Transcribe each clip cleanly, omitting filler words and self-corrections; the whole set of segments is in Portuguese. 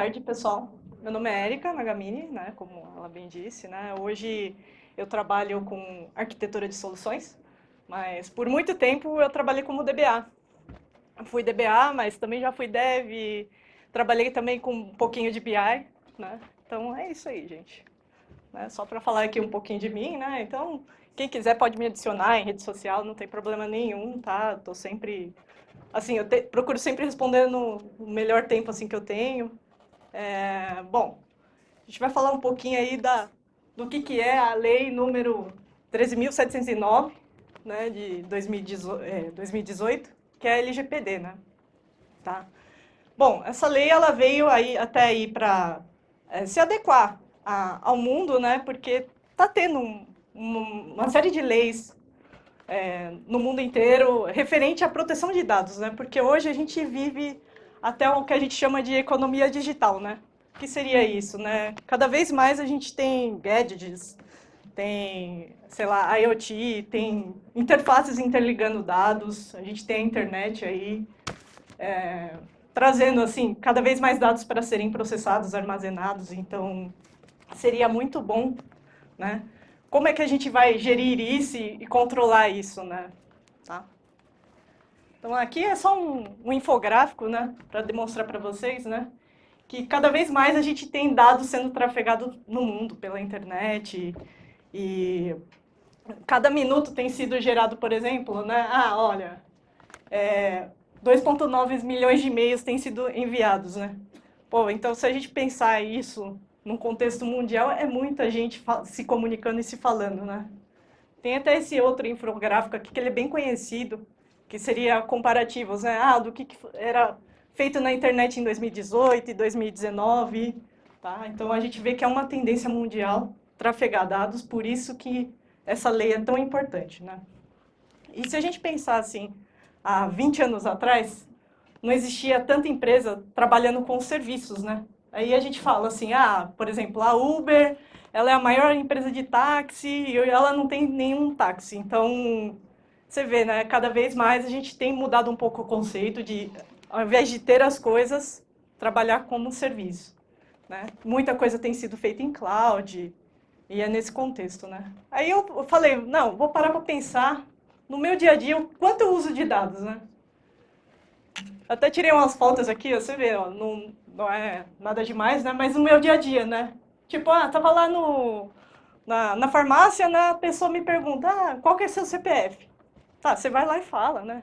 tarde, pessoal. Meu nome é Érica Nagamini, né, como ela bem disse, né. Hoje eu trabalho com arquitetura de soluções, mas por muito tempo eu trabalhei como DBA. Fui DBA, mas também já fui dev, trabalhei também com um pouquinho de BI, né. Então é isso aí, gente. Né, só para falar aqui um pouquinho de mim, né. Então, quem quiser pode me adicionar em rede social, não tem problema nenhum, tá? Tô sempre, assim, procuro sempre responder no melhor tempo assim que eu tenho. Bom, a gente vai falar um pouquinho aí do que é a lei número 13.709, né, de 2018, que é a LGPD, né? Tá? Bom, essa lei ela veio aí até aí para se adequar ao mundo, né? Porque tá tendo uma série de leis no mundo inteiro referente à proteção de dados, né? Porque hoje a gente vive até o que a gente chama de economia digital, né? O que seria isso, né? Cada vez mais a gente tem gadgets, tem, sei lá, IoT, tem interfaces interligando dados, a gente tem a internet aí, trazendo, assim, cada vez mais dados para serem processados, armazenados, então seria muito bom, né? Como é que a gente vai gerir isso e controlar isso, né? Tá? Então aqui é só um infográfico, né, para demonstrar para vocês, né, que cada vez mais a gente tem dados sendo trafegados no mundo pela internet e cada minuto tem sido gerado, por exemplo, né, olha, 2,9 milhões de e-mails têm sido enviados, né? Pô, então se a gente pensar isso num contexto mundial, é muita gente se comunicando e se falando, né? Tem até esse outro infográfico aqui que ele é bem conhecido, que seria comparativos, né? Do que era feito na internet em 2018 e 2019, tá? Então a gente vê que é uma tendência mundial trafegar dados, por isso que essa lei é tão importante, né? E se a gente pensar assim, há 20 anos atrás, não existia tanta empresa trabalhando com serviços, né? Aí a gente fala assim, por exemplo, a Uber, ela é a maior empresa de táxi e ela não tem nenhum táxi. Então, você vê, né? Cada vez mais a gente tem mudado um pouco o conceito de, ao invés de ter as coisas, trabalhar como um serviço, né? Muita coisa tem sido feita em cloud e é nesse contexto, né? Aí eu falei, não, vou parar para pensar no meu dia a dia o quanto eu uso de dados, né? Até tirei umas fotos aqui, você vê, ó, não é nada demais, né? Mas no meu dia a dia, né? Tipo, tava lá na farmácia, né? A pessoa me pergunta, qual que é seu CPF? Tá, você vai lá e fala, né?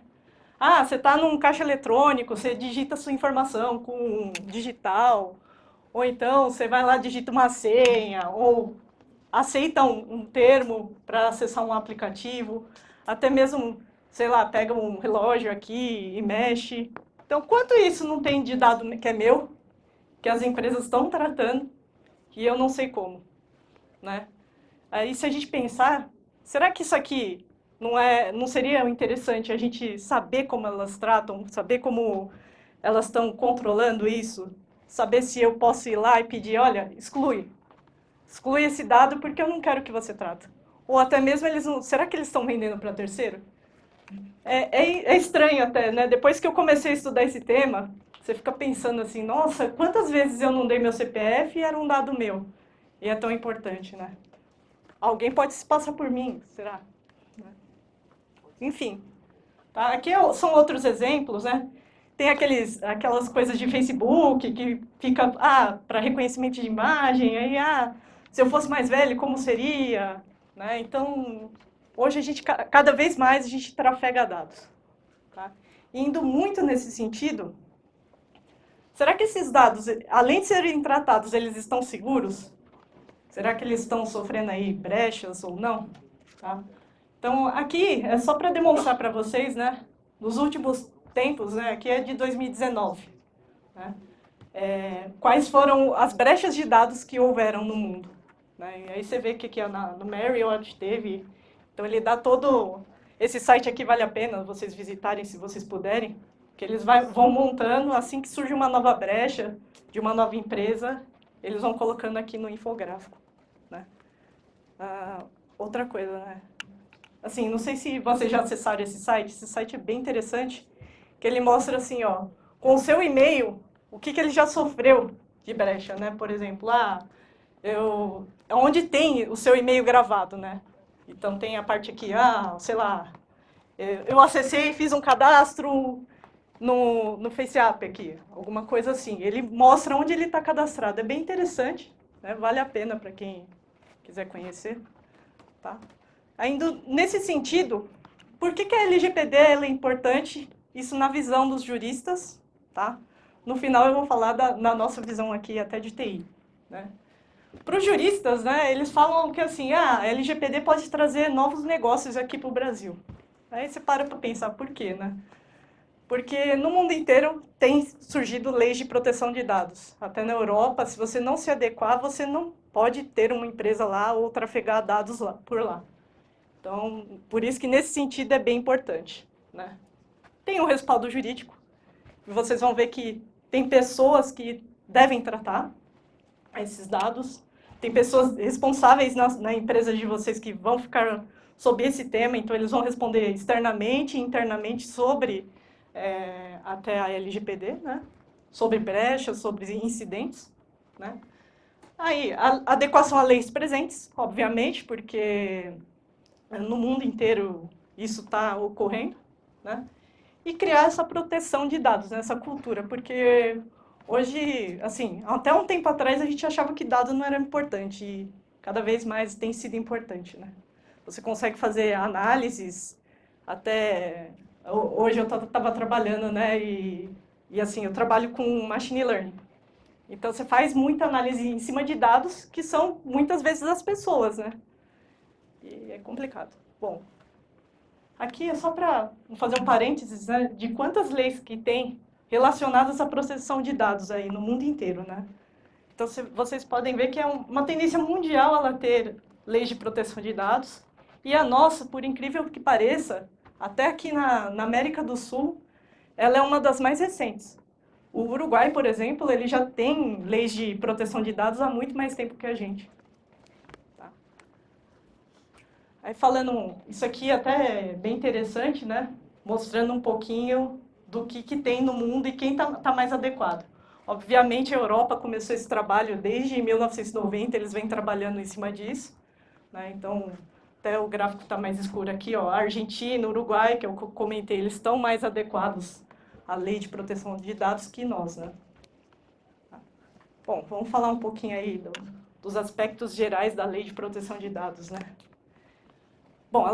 Você tá num caixa eletrônico, você digita sua informação com digital, ou então você vai lá, digita uma senha, ou aceita um termo para acessar um aplicativo, até mesmo, sei lá, pega um relógio aqui e mexe. Então, quanto isso não tem de dado que é meu, que as empresas estão tratando, que eu não sei como, né? Aí, se a gente pensar, será que isso aqui não seria interessante a gente saber como elas tratam, saber como elas estão controlando isso, saber se eu posso ir lá e pedir, olha, exclui esse dado porque eu não quero que você trate. Ou até mesmo eles não, será que eles estão vendendo para terceiro? É estranho até, né? Depois que eu comecei a estudar esse tema, você fica pensando assim, nossa, quantas vezes eu não dei meu CPF e era um dado meu? E é tão importante, né? Alguém pode se passar por mim, será? Enfim, tá? Aqui são outros exemplos, né? Tem aquelas coisas de Facebook que fica, para reconhecimento de imagem, aí, se eu fosse mais velho, como seria? Né? Então, hoje cada vez mais a gente trafega dados. Tá? Indo muito nesse sentido, será que esses dados, além de serem tratados, eles estão seguros? Será que eles estão sofrendo aí brechas ou não? Tá? Então, aqui é só para demonstrar para vocês, né, nos últimos tempos, né, aqui é de 2019, né, quais foram as brechas de dados que houveram no mundo. Né? E aí você vê que aqui no Marriott teve, então ele dá todo, esse site aqui vale a pena vocês visitarem se vocês puderem, que eles vão montando, assim que surge uma nova brecha de uma nova empresa, eles vão colocando aqui no infográfico. Né? Outra coisa, né? Assim, não sei se vocês já acessaram esse site é bem interessante, que ele mostra assim, ó, com o seu e-mail, o que ele já sofreu de brecha, né? Por exemplo, onde tem o seu e-mail gravado, né? Então tem a parte aqui, sei lá, eu acessei e fiz um cadastro no FaceApp aqui, alguma coisa assim. Ele mostra onde ele está cadastrado. É bem interessante, né? Vale a pena para quem quiser conhecer. Tá? Ainda nesse sentido, por que a LGPD é importante? Isso na visão dos juristas. Tá? No final eu vou falar na nossa visão aqui até de TI. Né? Para os juristas, né, eles falam que assim, a LGPD pode trazer novos negócios aqui para o Brasil. Aí você para pensar por quê, né? Porque no mundo inteiro tem surgido leis de proteção de dados. Até na Europa, se você não se adequar, você não pode ter uma empresa lá ou trafegar dados por lá. Então, por isso que nesse sentido é bem importante. Né? Tem um respaldo jurídico. E vocês vão ver que tem pessoas que devem tratar esses dados. Tem pessoas responsáveis na empresa de vocês que vão ficar sob esse tema, então eles vão responder externamente e internamente sobre até a LGPD, né? Sobre brechas, sobre incidentes. Né? Aí, a adequação a leis presentes, obviamente, porque no mundo inteiro isso está ocorrendo. Né? E criar essa proteção de dados, né? Essa cultura, porque hoje, assim, até um tempo atrás a gente achava que dado não era importante e cada vez mais tem sido importante, né? Você consegue fazer análises, até hoje eu estava trabalhando, né? E assim, eu trabalho com machine learning. Então você faz muita análise em cima de dados que são muitas vezes as pessoas, né? E é complicado. Bom, aqui é só para fazer um parênteses, né, de quantas leis que tem relacionadas à proteção de dados aí no mundo inteiro, né? Então, vocês podem ver que é uma tendência mundial ela ter leis de proteção de dados. E a nossa, por incrível que pareça, até aqui na América do Sul, ela é uma das mais recentes. O Uruguai, por exemplo, ele já tem leis de proteção de dados há muito mais tempo que a gente. Tá? Aí falando, isso aqui até é bem interessante, né? Mostrando um pouquinho do que tem no mundo e quem tá mais adequado. Obviamente, a Europa começou esse trabalho desde 1990, eles vêm trabalhando em cima disso. Né? Então, até o gráfico está mais escuro aqui, ó. A Argentina, o Uruguai, que eu comentei, eles estão mais adequados à lei de proteção de dados que nós. Né? Bom, vamos falar um pouquinho aí dos aspectos gerais da lei de proteção de dados. Né? Bom,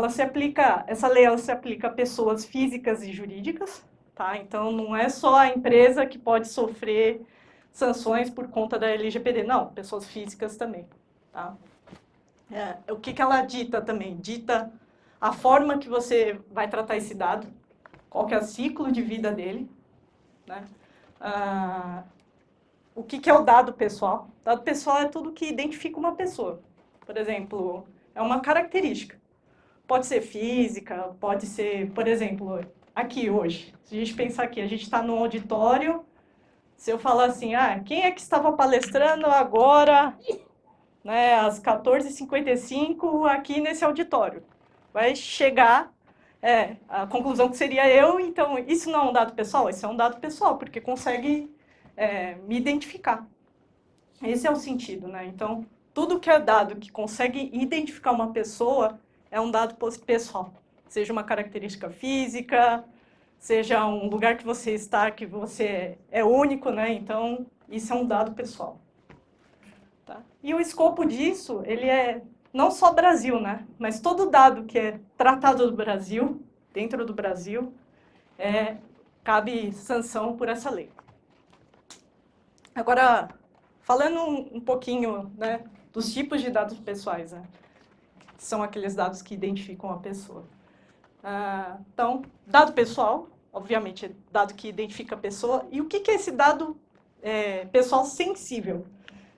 essa lei ela se aplica a pessoas físicas e jurídicas. Tá? Então, não é só a empresa que pode sofrer sanções por conta da LGPD, não, pessoas físicas também. Tá? O que ela dita também? Dita a forma que você vai tratar esse dado, qual que é o ciclo de vida dele, né? O que é o dado pessoal? Dado pessoal é tudo que identifica uma pessoa. Por exemplo, é uma característica. Pode ser física, pode ser, por exemplo, aqui hoje, se a gente pensar aqui, a gente está no auditório, se eu falar assim, quem é que estava palestrando agora, né, às 14h55 aqui nesse auditório? Vai chegar a conclusão que seria eu, então isso não é um dado pessoal? Isso é um dado pessoal, porque consegue me identificar. Esse é o sentido, né? Então, tudo que é dado que consegue identificar uma pessoa é um dado pessoal. Seja uma característica física, seja um lugar que você está, que você é único, né? Então, isso é um dado pessoal. Tá? E o escopo disso, ele é não só Brasil, né? Mas todo dado que é tratado do Brasil, dentro do Brasil, cabe sanção por essa lei. Agora, falando um pouquinho, né, dos tipos de dados pessoais, né? São aqueles dados que identificam a pessoa. Então, dado pessoal, obviamente, é dado que identifica a pessoa. E o que é esse dado pessoal sensível?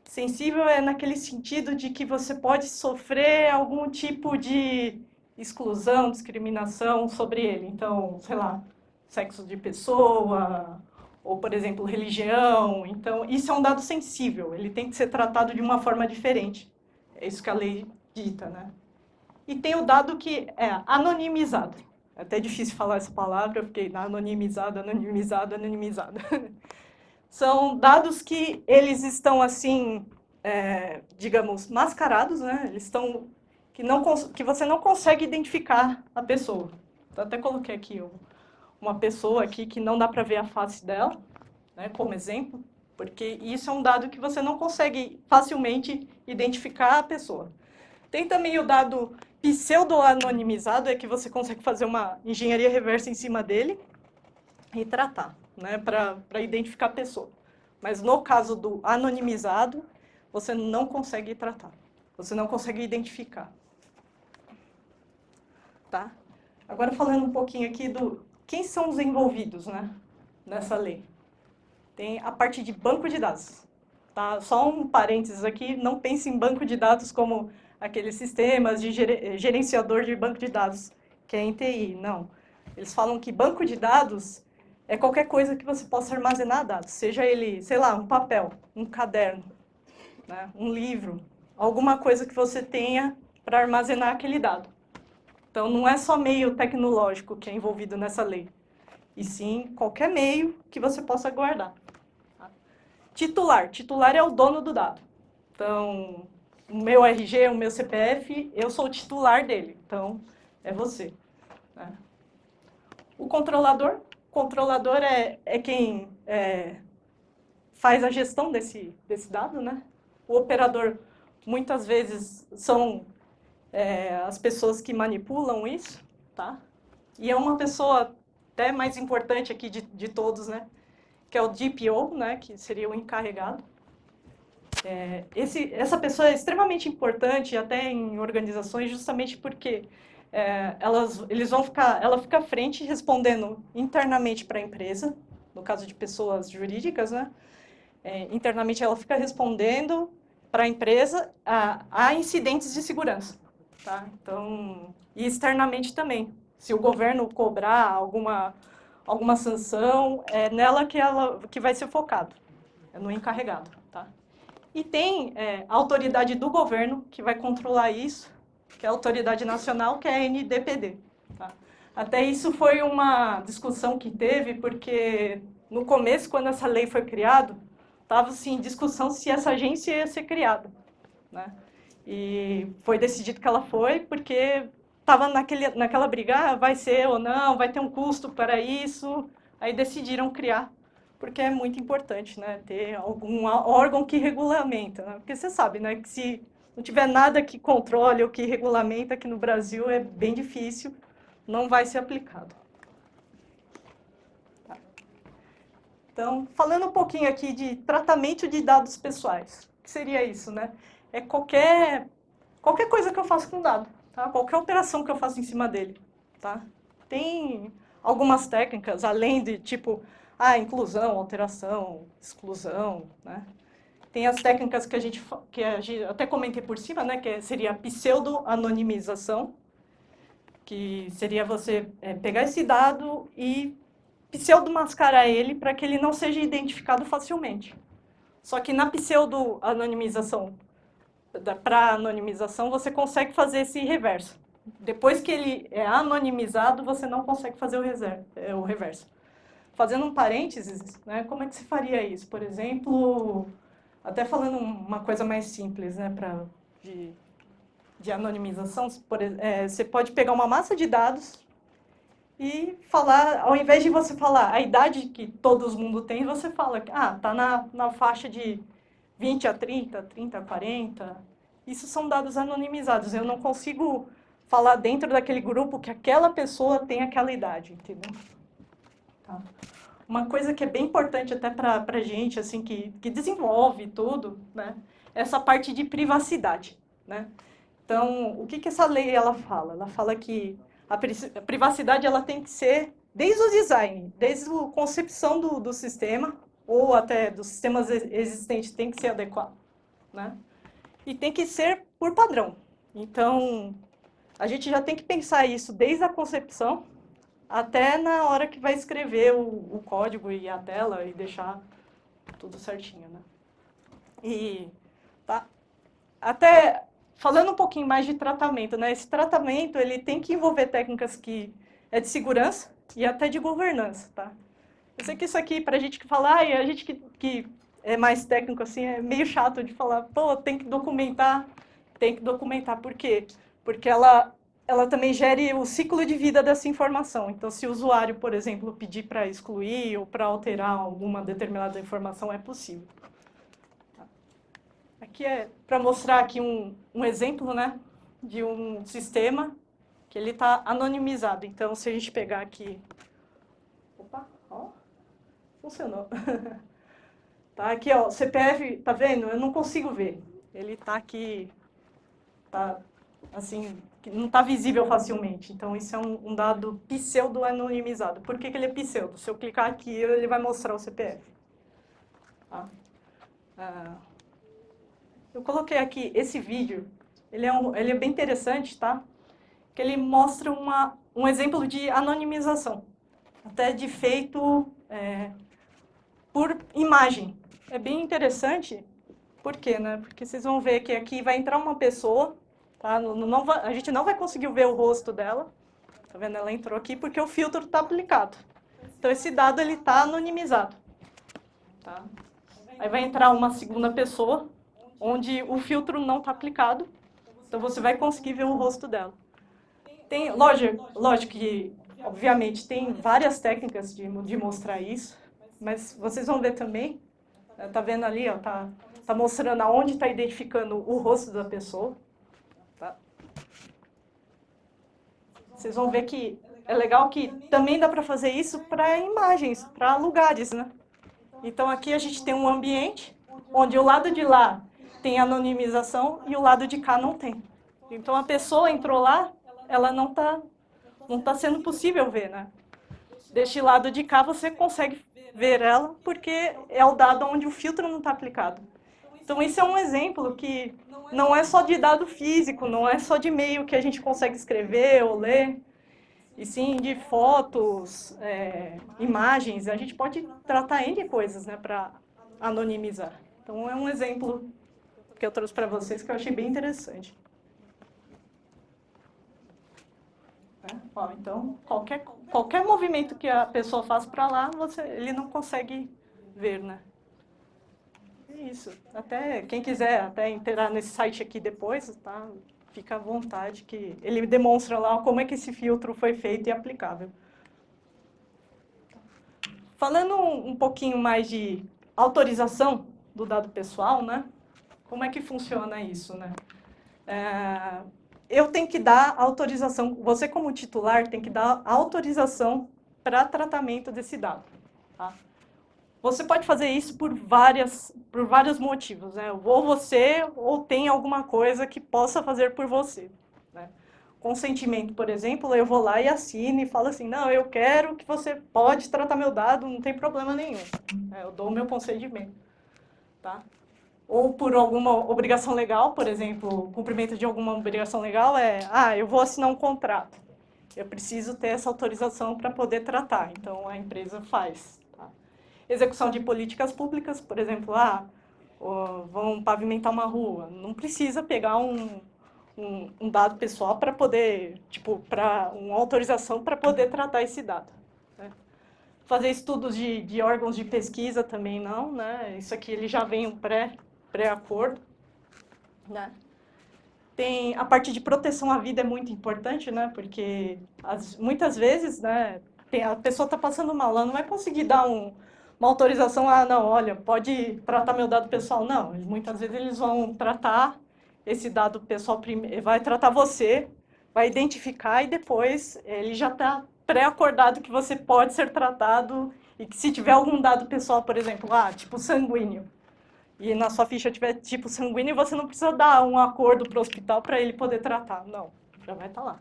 Sensível é naquele sentido de que você pode sofrer algum tipo de exclusão, discriminação sobre ele. Então, sei lá, sexo de pessoa, ou, por exemplo, religião. Então, isso é um dado sensível, ele tem que ser tratado de uma forma diferente. É isso que a lei dita, né? E tem o dado que é anonimizado. É até difícil falar essa palavra, eu fiquei anonimizado, anonimizado, anonimizado. São dados que eles estão, assim, digamos, mascarados, né? Eles estão, que você não consegue identificar a pessoa. Então, até coloquei aqui uma pessoa aqui que não dá para ver a face dela, né, como exemplo, porque isso é um dado que você não consegue facilmente identificar a pessoa. Tem também o dado pseudo-anonimizado, é que você consegue fazer uma engenharia reversa em cima dele e tratar, né, para identificar a pessoa. Mas no caso do anonimizado, você não consegue tratar, você não consegue identificar. Tá? Agora falando um pouquinho aqui do quem são os envolvidos, né, nessa lei. Tem a parte de banco de dados. Tá? Só um parênteses aqui, não pense em banco de dados como aqueles sistemas de gerenciador de banco de dados, que é em TI, não. Eles falam que banco de dados é qualquer coisa que você possa armazenar dados, seja ele, sei lá, um papel, um caderno, né, um livro, alguma coisa que você tenha para armazenar aquele dado. Então, não é só meio tecnológico que é envolvido nessa lei, e sim qualquer meio que você possa guardar. Tá? Titular é o dono do dado. Então, o meu RG, o meu CPF, eu sou o titular dele, então é você. Né? O controlador é quem faz a gestão desse dado, né? O operador, muitas vezes, são as pessoas que manipulam isso, tá? E é uma pessoa até mais importante aqui de todos, né? Que é o DPO, né? Que seria o encarregado. Essa pessoa é extremamente importante até em organizações, justamente porque ela fica à frente respondendo internamente para a empresa, no caso de pessoas jurídicas, né? Internamente ela fica respondendo para a empresa a incidentes de segurança. Tá? Então, e externamente também. Se o governo cobrar alguma sanção, é nela que vai ser focado, é no encarregado. Tá? E tem a autoridade do governo que vai controlar isso, que é a autoridade nacional, que é a NDPD. Tá? Até isso foi uma discussão que teve, porque no começo, quando essa lei foi criada, estava assim, em discussão se essa agência ia ser criada. Né? E foi decidido que ela foi, porque estava naquela briga, vai ser ou não, vai ter um custo para isso, aí decidiram criar, porque é muito importante, né, ter algum órgão que regulamenta, né? Porque você sabe, né, que se não tiver nada que controle ou que regulamenta aqui no Brasil, é bem difícil, não vai ser aplicado. Tá. Então, falando um pouquinho aqui de tratamento de dados pessoais, o que seria isso, né? É qualquer coisa que eu faço com dado, tá? Qualquer operação que eu faço em cima dele, tá? Tem algumas técnicas, além de, tipo, inclusão, alteração, exclusão, né? Tem as técnicas que a gente até comentei por cima, né? Que seria a pseudo-anonimização, que seria você pegar esse dado e pseudo-mascarar ele para que ele não seja identificado facilmente. Só que na pseudo-anonimização, para anonimização, você consegue fazer esse reverso. Depois que ele é anonimizado, você não consegue fazer o reverso. Fazendo um parênteses, né, como é que se faria isso? Por exemplo, até falando uma coisa mais simples, né, de anonimização, você pode pegar uma massa de dados e falar, ao invés de você falar a idade que todo mundo tem, você fala que está na faixa de 20 a 30, 30 a 40. Isso são dados anonimizados. Eu não consigo falar dentro daquele grupo que aquela pessoa tem aquela idade, entendeu? Tá. Uma coisa que é bem importante até para a gente, assim, que desenvolve tudo, né? Essa parte de privacidade, né? Então, o que essa lei ela fala? Ela fala que a privacidade ela tem que ser desde o design, desde a concepção do sistema, ou até dos sistemas existentes, tem que ser adequado, né? E tem que ser por padrão. Então, a gente já tem que pensar isso desde a concepção até na hora que vai escrever o código e a tela e deixar tudo certinho, né? E tá, até falando um pouquinho mais de tratamento, né? Esse tratamento ele tem que envolver técnicas que é de segurança e até de governança, tá? Eu sei que isso aqui, para a gente que fala, a gente que é mais técnico assim, é meio chato de falar, pô, tem que documentar. Por quê? Porque ela também gere o ciclo de vida dessa informação. Então, se o usuário, por exemplo, pedir para excluir ou para alterar alguma determinada informação, é possível. Aqui é para mostrar aqui um exemplo, né, de um sistema que ele está anonimizado. Então, se a gente pegar aqui... Opa, ó, funcionou. Tá aqui, ó, CPF, tá vendo? Eu não consigo ver. Ele está aqui, tá assim, que não está visível facilmente. Então, isso é um dado pseudo-anonimizado. Por que ele é pseudo? Se eu clicar aqui, ele vai mostrar o CPF. Tá? Eu coloquei aqui esse vídeo. Ele é bem interessante, tá? Que ele mostra um exemplo de anonimização. Até de feito por imagem. É bem interessante. Por quê, né? Porque vocês vão ver que aqui vai entrar uma pessoa, tá? A gente não vai conseguir ver o rosto dela. Tá vendo? Ela entrou aqui porque o filtro está aplicado. Então, esse dado ele está anonimizado. Tá? Aí vai entrar uma segunda pessoa, onde o filtro não está aplicado. Então, você vai conseguir ver o rosto dela. Lógico que, obviamente, tem várias técnicas de mostrar isso, mas vocês vão ver também, tá vendo ali, ó, tá mostrando aonde está identificando o rosto da pessoa. Tá? Vocês vão ver que é legal que também dá para fazer isso para imagens, para lugares, né? Então, aqui a gente tem um ambiente onde o lado de lá tem anonimização e o lado de cá não tem. Então, a pessoa entrou lá, ela não tá sendo possível ver, né? Deste lado de cá, você consegue ver ela, porque é o dado onde o filtro não está aplicado. Então, esse é um exemplo que não é só de dado físico, não é só de e-mail que a gente consegue escrever ou ler, e sim de fotos, imagens. A gente pode tratar N coisas, né, para anonimizar. Então, é um exemplo que eu trouxe para vocês que eu achei bem interessante. Ó, então, qualquer movimento que a pessoa faz para lá, ele não consegue ver, né? É isso. Até quem quiser até entrar nesse site aqui depois, tá? Fica à vontade, que ele demonstra lá como é que esse filtro foi feito e aplicável. Falando um pouquinho mais de autorização do dado pessoal, né? Como é que funciona isso, né? Eu tenho que dar autorização, você como titular tem que dar autorização para tratamento desse dado. Tá? Você pode fazer isso por vários motivos, né? Ou tem alguma coisa que possa fazer por você. Né? Consentimento, por exemplo, eu vou lá e assino e falo assim, não, eu quero que você pode tratar meu dado, não tem problema nenhum. Eu dou o meu consentimento. Tá? Ou por alguma obrigação legal, por exemplo, cumprimento de alguma obrigação legal eu vou assinar um contrato. Eu preciso ter essa autorização para poder tratar, então a empresa faz. Tá? Execução de políticas públicas, por exemplo, vão pavimentar uma rua, não precisa pegar um dado pessoal para poder, para uma autorização para poder tratar esse dado. Né? Fazer estudos de órgãos de pesquisa também não, né? Isso aqui ele já vem pré-acordo, né? Tem a parte de proteção à vida é muito importante, né? Porque muitas vezes, né, a pessoa está passando mal, ela não vai conseguir dar uma autorização, não, olha, pode tratar meu dado pessoal. Não, muitas vezes eles vão tratar esse dado pessoal primeiro, vai tratar você, vai identificar e depois ele já está pré-acordado que você pode ser tratado e que se tiver algum dado pessoal, por exemplo, tipo sanguíneo, e na sua ficha tiver tipo sanguíneo, você não precisa dar um acordo para o hospital para ele poder tratar. Não, já vai estar lá.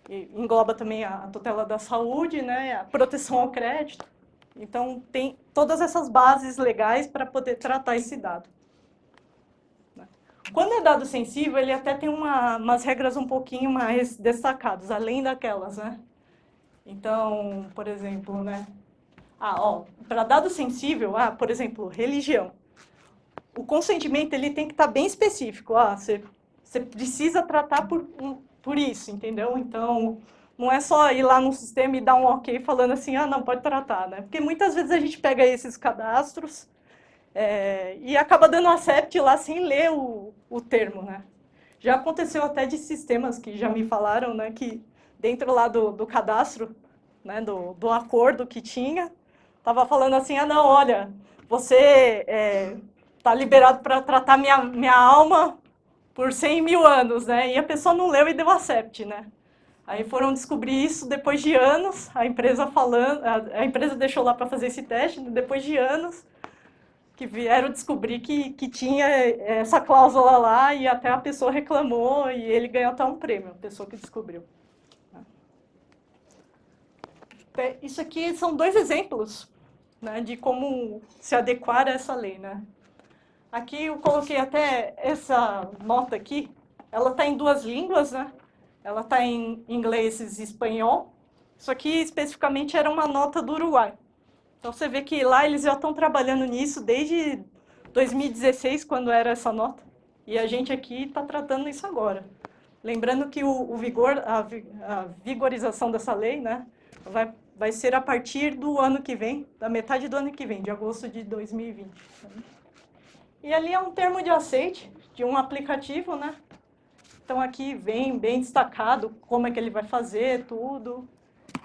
E engloba também a tutela da saúde, né, a proteção ao crédito. Então, tem todas essas bases legais para poder tratar esse dado. Quando é dado sensível, ele até tem umas regras um pouquinho mais destacadas, além daquelas, né? Então, por exemplo, né? Para dado sensível, por exemplo, religião. O consentimento ele tem que estar bem específico. Você precisa tratar por isso, entendeu? Então, não é só ir lá no sistema e dar um ok falando assim, ah, não, pode tratar, né? Porque muitas vezes a gente pega esses cadastros e acaba dando accept lá sem ler o termo, né? Já aconteceu até de sistemas que já me falaram, né, que dentro lá do cadastro, né, do acordo que tinha, estava falando assim, ah, não, olha, você está liberado para tratar minha alma por 100 mil anos, né? E a pessoa não leu e deu accept, né? Aí foram descobrir isso depois de anos, a empresa falando, a empresa deixou lá para fazer esse teste, depois de anos, que vieram descobrir que tinha essa cláusula lá e até a pessoa reclamou e ele ganhou até um prêmio, a pessoa que descobriu. Isso aqui são 2 exemplos, né, de como se adequar a essa lei, né? Aqui eu coloquei até essa nota aqui, ela está em 2 línguas, né? Ela está em inglês e espanhol. Isso aqui especificamente era uma nota do Uruguai. Então você vê que lá eles já estão trabalhando nisso desde 2016, quando era essa nota. E a gente aqui está tratando isso agora. Lembrando que a vigorização dessa lei, né, vai ser a partir do ano que vem, da metade do ano que vem, de agosto de 2020. E ali é um termo de aceite de um aplicativo, né? Então aqui vem bem destacado como é que ele vai fazer, tudo.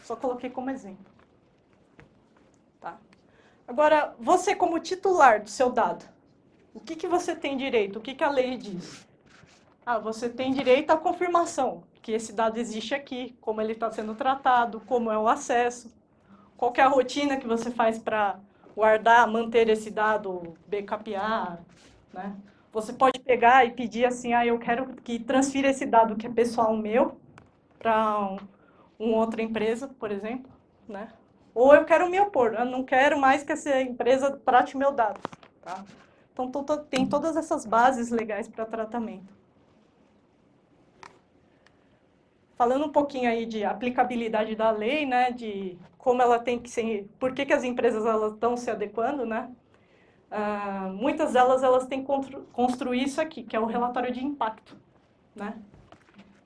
Só coloquei como exemplo. Tá? Agora, você como titular do seu dado, o que você tem direito? O que a lei diz? Ah, você tem direito à confirmação, que esse dado existe aqui, como ele está sendo tratado, como é o acesso, qual que é a rotina que você faz para guardar, manter esse dado, backupear, né? Você pode pegar e pedir assim, ah, eu quero que transfira esse dado que é pessoal meu para uma outra empresa, por exemplo, né? Ou eu quero me opor, eu não quero mais que essa empresa trate meu dado, tá? Então, tem todas essas bases legais para tratamento. Falando um pouquinho aí de aplicabilidade da lei, né, de como ela tem que ser, por que as empresas elas estão se adequando, né? Muitas delas elas têm que construir isso aqui, que é o relatório de impacto, né?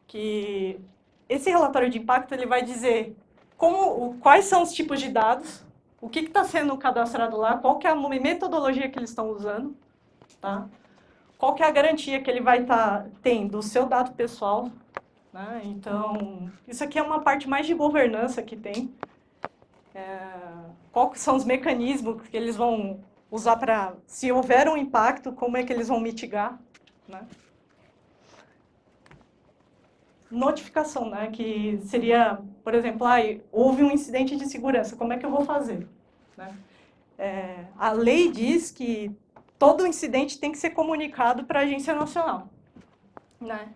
Que esse relatório de impacto ele vai dizer quais são os tipos de dados, o que está sendo cadastrado lá, qual que é a metodologia que eles estão usando, tá? Qual que é a garantia que ele vai estar tendo do seu dado pessoal, né? Então, isso aqui é uma parte mais de governança que tem. Quais são os mecanismos que eles vão usar para, se houver um impacto, como é que eles vão mitigar, né? Notificação, né? Que seria, por exemplo, houve um incidente de segurança, como é que eu vou fazer? Né? A lei diz que todo incidente tem que ser comunicado para a Agência Nacional, né?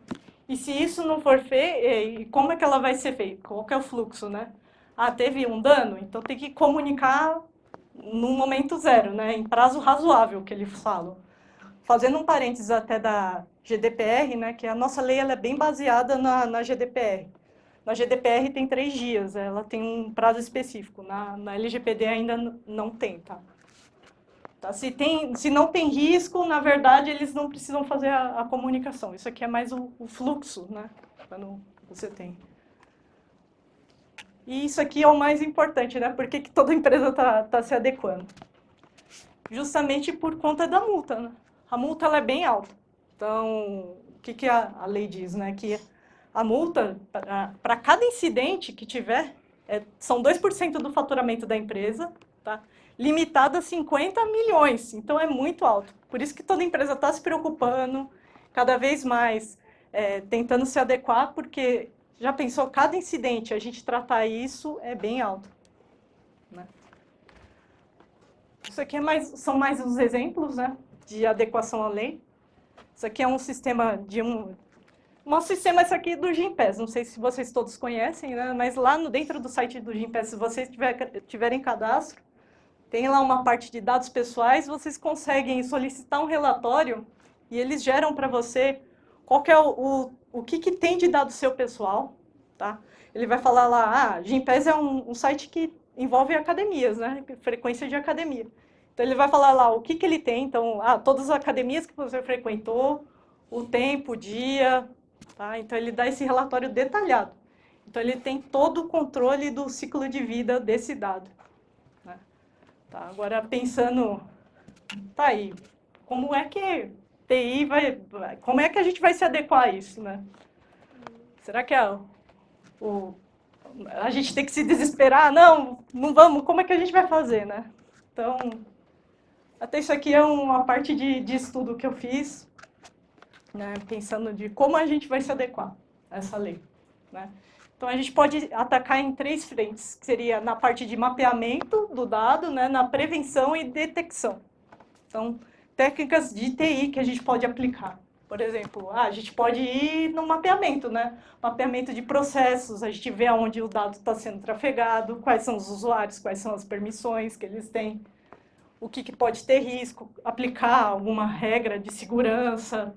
E se isso não for feito, como é que ela vai ser feita? Qual que é o fluxo, né? Ah, teve um dano? Então tem que comunicar no momento zero, né? Em prazo razoável, que eles falam. Fazendo um parênteses até da GDPR, né? Que a nossa lei ela é bem baseada na GDPR. Na GDPR tem 3 dias, ela tem um prazo específico. Na LGPD ainda não tem, tá? Se não tem risco, na verdade, eles não precisam fazer a comunicação. Isso aqui é mais o fluxo, né? Quando você tem. E isso aqui é o mais importante, né? Por que toda empresa está se adequando? Justamente por conta da multa, né? A multa ela é bem alta. Então, o que a lei diz, né? Que a multa, para cada incidente que tiver, são 2% do faturamento da empresa, tá? Limitada a 50 milhões, então é muito alto. Por isso que toda empresa está se preocupando, cada vez mais tentando se adequar, porque já pensou, cada incidente, a gente tratar isso é bem alto, né? Isso aqui são mais os exemplos, né, de adequação à lei. Isso aqui é um sistema um sistema esse aqui do Gympass, não sei se vocês todos conhecem, né, mas lá dentro do site do Gympass, se vocês tiverem cadastro, tem lá uma parte de dados pessoais, vocês conseguem solicitar um relatório e eles geram para você qual que é o que tem de dado seu pessoal, tá? Ele vai falar lá, Gympass é um site que envolve academias, né? Frequência de academia. Então, ele vai falar lá o que ele tem, então, todas as academias que você frequentou, o tempo, o dia, tá? Então, ele dá esse relatório detalhado. Então, ele tem todo o controle do ciclo de vida desse dado, né? Tá, agora, pensando, tá aí, como é que TI como é que a gente vai se adequar a isso, né? Será que a gente tem que se desesperar? Não, não vamos, como é que a gente vai fazer, né? Então, até isso aqui é uma parte de estudo que eu fiz, né, pensando de como a gente vai se adequar a essa lei, né? Então, a gente pode atacar em 3 frentes, que seria na parte de mapeamento do dado, né, na prevenção e detecção. Então, técnicas de TI que a gente pode aplicar. Por exemplo, a gente pode ir no mapeamento, né? Mapeamento de processos, a gente vê onde o dado está sendo trafegado, quais são os usuários, quais são as permissões que eles têm, o que pode ter risco, aplicar alguma regra de segurança,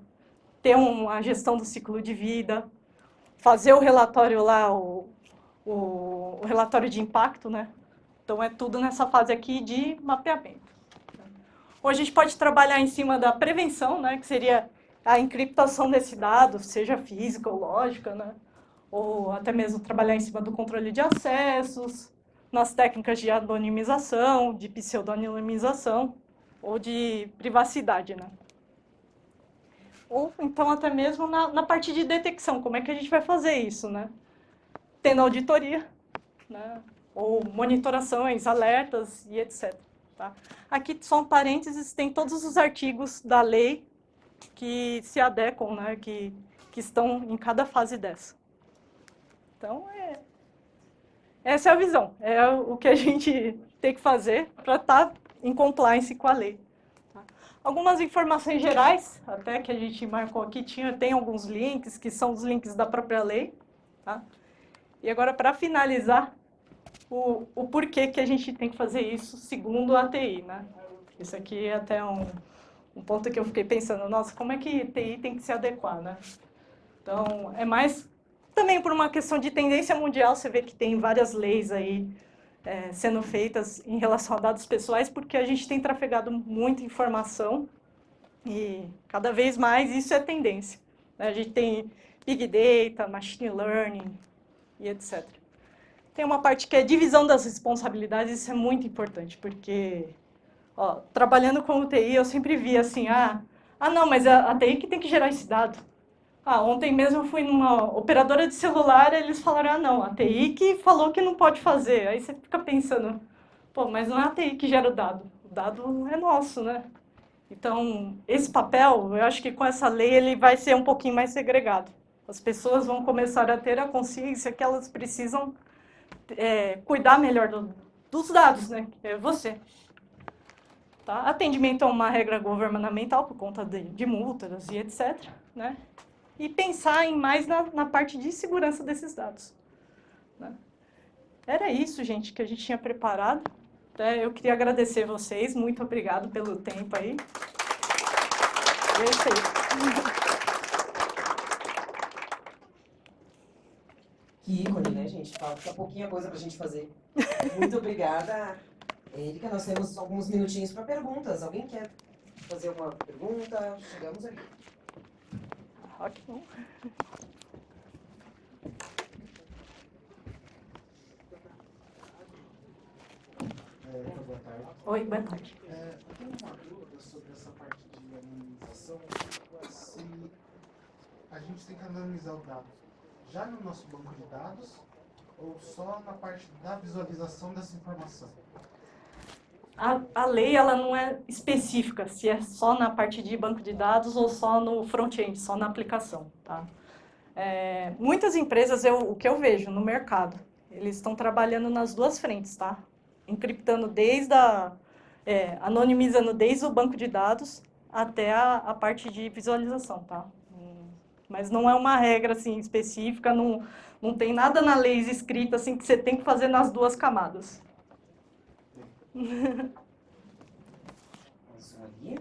ter uma gestão do ciclo de vida, fazer o relatório lá, o relatório de impacto, né? Então, é tudo nessa fase aqui de mapeamento. Ou a gente pode trabalhar em cima da prevenção, né, que seria a encriptação desse dado, seja física ou lógica, né? Ou até mesmo trabalhar em cima do controle de acessos, nas técnicas de anonimização, de pseudonimização ou de privacidade, né? Ou então até mesmo na parte de detecção, como é que a gente vai fazer isso, né? Tendo auditoria, né? Ou monitorações, alertas e etc. Tá? Aqui são parênteses, tem todos os artigos da lei que se adequam, né? que estão em cada fase dessa. Então, essa é a visão, é o que a gente tem que fazer para estar em compliance com a lei. Tá? Algumas informações gerais, até que a gente marcou aqui, tem alguns links, que são os links da própria lei. Tá? E agora, para finalizar, o porquê que a gente tem que fazer isso segundo a TI, né? Isso aqui é até um ponto que eu fiquei pensando, nossa, como é que TI tem que se adequar, né? Então, é mais também por uma questão de tendência mundial, você vê que tem várias leis aí sendo feitas em relação a dados pessoais, porque a gente tem trafegado muita informação e cada vez mais isso é tendência, né? A gente tem Big Data, Machine Learning e etc. Tem uma parte que é divisão das responsabilidades, isso é muito importante, porque, trabalhando com UTI, eu sempre vi assim, não, mas a TI que tem que gerar esse dado. Ontem mesmo eu fui numa operadora de celular, eles falaram, não, a TI que falou que não pode fazer. Aí você fica pensando, pô, mas não é a TI que gera o dado é nosso, né? Então, esse papel, eu acho que com essa lei ele vai ser um pouquinho mais segregado. As pessoas vão começar a ter a consciência que elas precisam cuidar melhor dos dados, né? Que é você. Tá? Atendimento a uma regra governamental por conta de multas e etc. Né? E pensar mais na parte de segurança desses dados. Né? Era isso, gente, que a gente tinha preparado. Eu queria agradecer vocês, muito obrigado pelo tempo aí. E é isso aí. Que ícone, né, gente? Falta pouquinha coisa pra gente fazer. Muito obrigada, Érica. Nós temos alguns minutinhos para perguntas. Alguém quer fazer alguma pergunta? Chegamos ali. Ótimo. Boa tarde. Oi, boa tarde. Eu tenho uma dúvida sobre essa parte de anonimização, se a gente tem que anonimizar o dado já no nosso banco de dados ou só na parte da visualização dessa informação? A lei ela não é específica, se é só na parte de banco de dados ou só no front-end, só na aplicação. Tá? Muitas empresas, o que eu vejo no mercado, eles estão trabalhando nas duas frentes, tá? Encriptando anonimizando desde o banco de dados até a parte de visualização, tá? Mas não é uma regra assim específica, não tem nada na lei escrita assim que você tem que fazer nas duas camadas. Isso ali.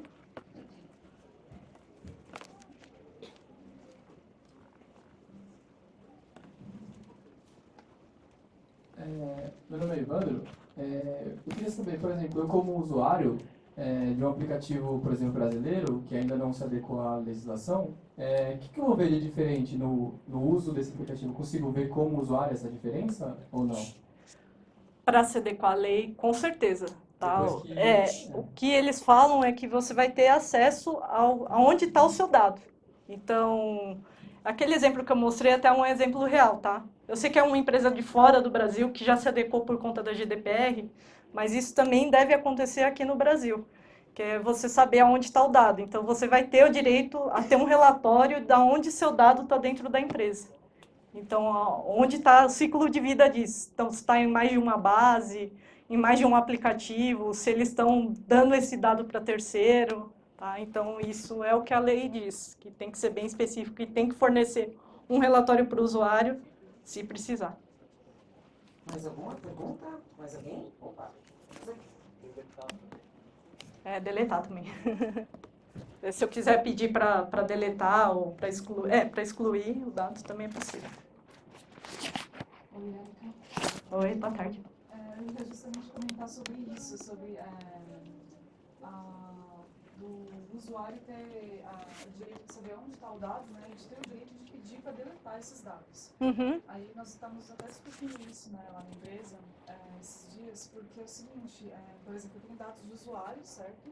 Meu nome é Evandro. Eu queria saber, por exemplo, eu como usuário, de um aplicativo, por exemplo, brasileiro, que ainda não se adequou à legislação, o que eu vou ver de diferente no uso desse aplicativo? Consigo ver como usuário essa diferença ou não? Para se adequar à lei, com certeza. Tá? Depois que- O que eles falam é que você vai ter acesso aonde está o seu dado. Então, aquele exemplo que eu mostrei até é um exemplo real, tá? Eu sei que é uma empresa de fora do Brasil que já se adequou por conta da GDPR, mas isso também deve acontecer aqui no Brasil, que é você saber aonde está o dado. Então, você vai ter o direito a ter um relatório de onde seu dado está dentro da empresa. Então, onde está o ciclo de vida disso? Então, se está em mais de uma base, em mais de um aplicativo, se eles estão dando esse dado para terceiro, tá? Então, isso é o que a lei diz, que tem que ser bem específico e tem que fornecer um relatório para o usuário, se precisar. Mais alguma pergunta? Mais alguém? Opa. Deletar também. Se eu quiser pedir para deletar ou para excluir o dado, também é possível. Oi, Erika. Oi, boa tarde. Eu ia justamente comentar sobre isso, sobre do usuário ter o direito de saber onde está o dado, né, e de ter o direito de pedir para deletar esses dados. Uhum. Aí nós estamos até discutindo isso, né, lá na empresa, esses dias, porque é o seguinte, por exemplo, eu tenho dados de usuário, certo?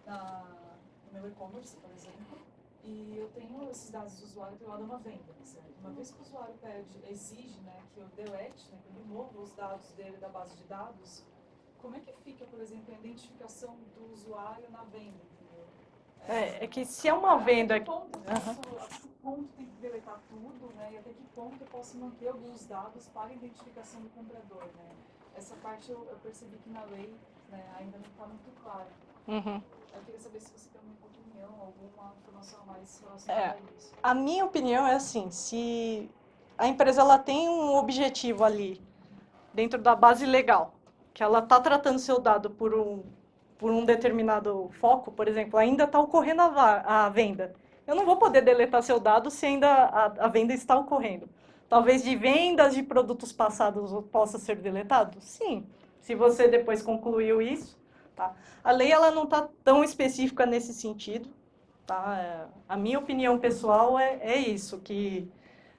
No meu e-commerce, por exemplo, e eu tenho esses dados do usuário para uma venda, certo? Uma vez que o usuário exige, né, que eu delete, né, que eu remova os dados dele da base de dados, como é que fica, por exemplo, a identificação do usuário na venda, entendeu? É que se é uma venda... A que ponto tem que deletar tudo, né, e até que ponto eu posso manter alguns dados para a identificação do comprador, né? Essa parte eu percebi que na lei, né, ainda não está muito claro. Uhum. Eu queria saber se você tem alguma opinião, alguma informação a mais relacionada a isso. A minha opinião é assim, se a empresa ela tem um objetivo ali, dentro da base legal, que ela está tratando seu dado por um determinado foco, por exemplo, ainda está ocorrendo a venda. Eu não vou poder deletar seu dado se ainda a venda está ocorrendo. Talvez de vendas de produtos passados possa ser deletado? Sim, se você depois concluiu isso. Tá? A lei ela não está tão específica nesse sentido. Tá? A minha opinião pessoal é isso, que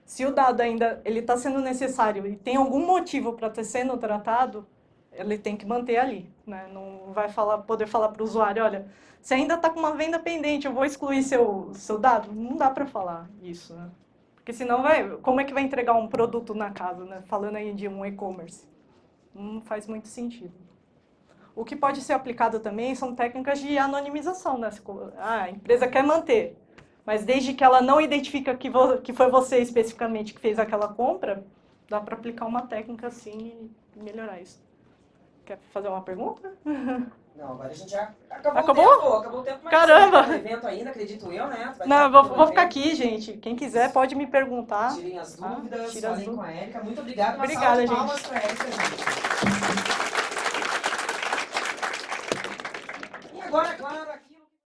se o dado ainda está sendo necessário e tem algum motivo para estar sendo tratado, ele tem que manter ali. Né? Não vai poder falar para o usuário, olha, você ainda está com uma venda pendente, eu vou excluir seu dado. Não dá para falar isso. Né? Porque senão como é que vai entregar um produto na casa, né? Falando aí de um e-commerce? Não faz muito sentido. O que pode ser aplicado também são técnicas de anonimização, né? A empresa quer manter, mas desde que ela não identifica que foi você especificamente que fez aquela compra, dá para aplicar uma técnica assim e melhorar isso. Quer fazer uma pergunta? Não, agora a gente já acabou? Acabou o tempo, mas Caramba! você vai no evento ainda, acredito eu, né? Tu vai Não, estar eu vou no ficar evento. aqui, gente. Quem quiser pode me perguntar. Tirem as dúvidas, tira as falem com dúvidas. a Erika. Muito obrigado. Uma Obrigada, salva de gente. palmas para a Erika, gente. E agora, claro,